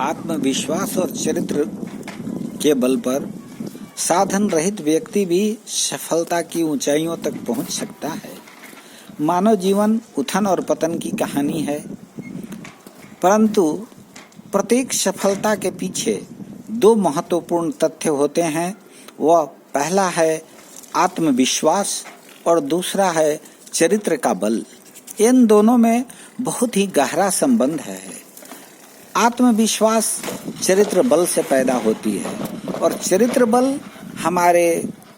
आत्मविश्वास और चरित्र के बल पर साधन रहित व्यक्ति भी सफलता की ऊंचाइयों तक पहुंच सकता है। मानव जीवन उथन और पतन की कहानी है, परंतु प्रत्येक सफलता के पीछे दो महत्वपूर्ण तथ्य होते हैं। वह पहला है आत्मविश्वास और दूसरा है चरित्र का बल। इन दोनों में बहुत ही गहरा संबंध है। आत्मविश्वास चरित्र बल से पैदा होती है और चरित्र बल हमारे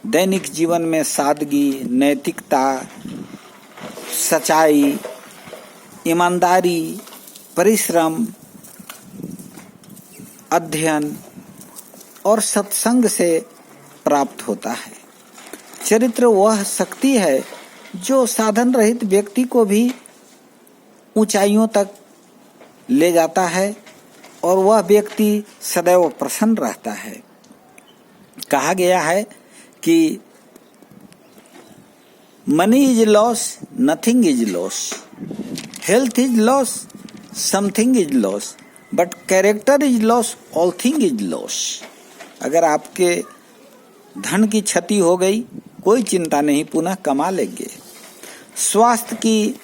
दैनिक जीवन में सादगी, नैतिकता, सच्चाई, ईमानदारी, परिश्रम, अध्ययन और सत्संग से प्राप्त होता है। चरित्र वह शक्ति है जो साधन रहित व्यक्ति को भी ऊंचाइयों तक ले जाता है और वह व्यक्ति सदैव प्रसन्न रहता है। कहा गया है कि money is loss, nothing is loss, health is loss, something is loss, but character is loss, all thing is loss. अगर आपके धन की क्षति हो गई, कोई चिंता नहीं, पुनः कमा लेंगे। स्वास्थ्य की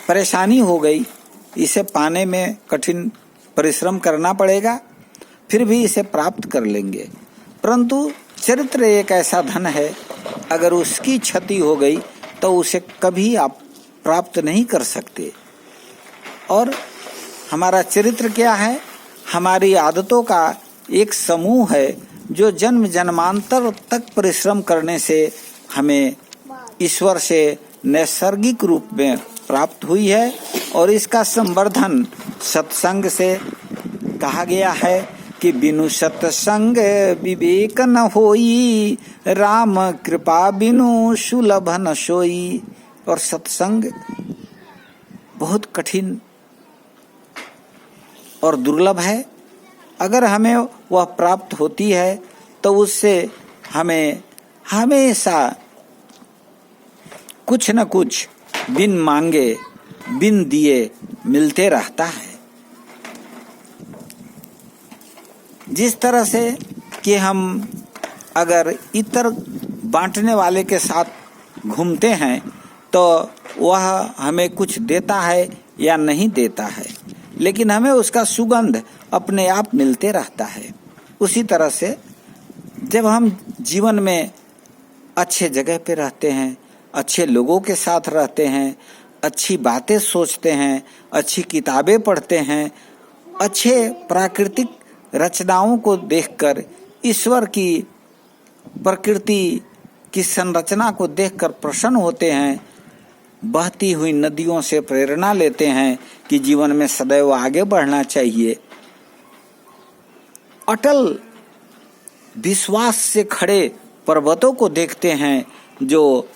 परेशानी हो गई, इसे पाने में कठिन परिश्रम करना पड़ेगा, फिर भी इसे प्राप्त कर लेंगे। परंतु चरित्र एक ऐसा धन है, अगर उसकी क्षति हो गई तो उसे कभी आप प्राप्त नहीं कर सकते। और हमारा चरित्र क्या है? हमारी आदतों का एक समूह है जो जन्म जन्मांतर तक परिश्रम करने से हमें ईश्वर से नैसर्गिक रूप में प्राप्त हुई है और इसका संवर्धन सत्संग से कहा गया है कि बिनु सत्संग विवेक न होई, राम कृपा बिनु सुलभ न सोई। और सत्संग बहुत कठिन और दुर्लभ है। अगर हमें वह प्राप्त होती है तो उससे हमें हमेशा कुछ न कुछ बिन मांगे, बिन दिए मिलते रहता है। जिस तरह से कि हम अगर इतर बांटने वाले के साथ घूमते हैं तो वह हमें कुछ देता है या नहीं देता है, लेकिन हमें उसका सुगंध अपने आप मिलते रहता है। उसी तरह से जब हम जीवन में अच्छे जगह पे रहते हैं, अच्छे लोगों के साथ रहते हैं, अच्छी बातें सोचते हैं, अच्छी किताबें पढ़ते हैं, अच्छे प्राकृतिक रचनाओं को देखकर, ईश्वर की प्रकृति की संरचना को देखकर प्रसन्न होते हैं, बहती हुई नदियों से प्रेरणा लेते हैं कि जीवन में सदैव आगे बढ़ना चाहिए, अटल विश्वास से खड़े पर्वतों को देखते हैं जो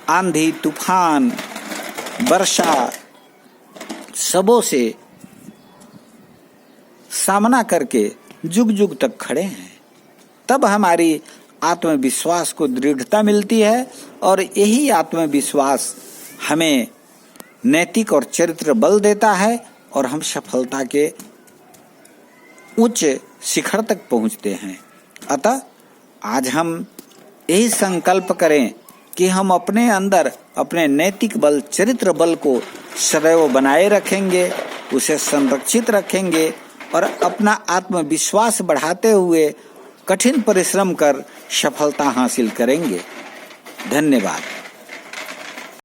आंधी, तूफान, वर्षा सबों से सामना करके जुग जुग तक खड़े हैं। तब हमारी आत्मविश्वास को दृढ़ता मिलती है और यही आत्मविश्वास हमें नैतिक और चरित्र बल देता है और हम सफलता के उच्च शिखर तक पहुंचते हैं। अतः आज हम यही संकल्प करें कि हम अपने अंदर अपने नैतिक बल, चरित्र बल को सदैव बनाए रखेंगे, उसे संरक्षित रखेंगे और अपना आत्मविश्वास बढ़ाते हुए कठिन परिश्रम कर सफलता हासिल करेंगे। धन्यवाद।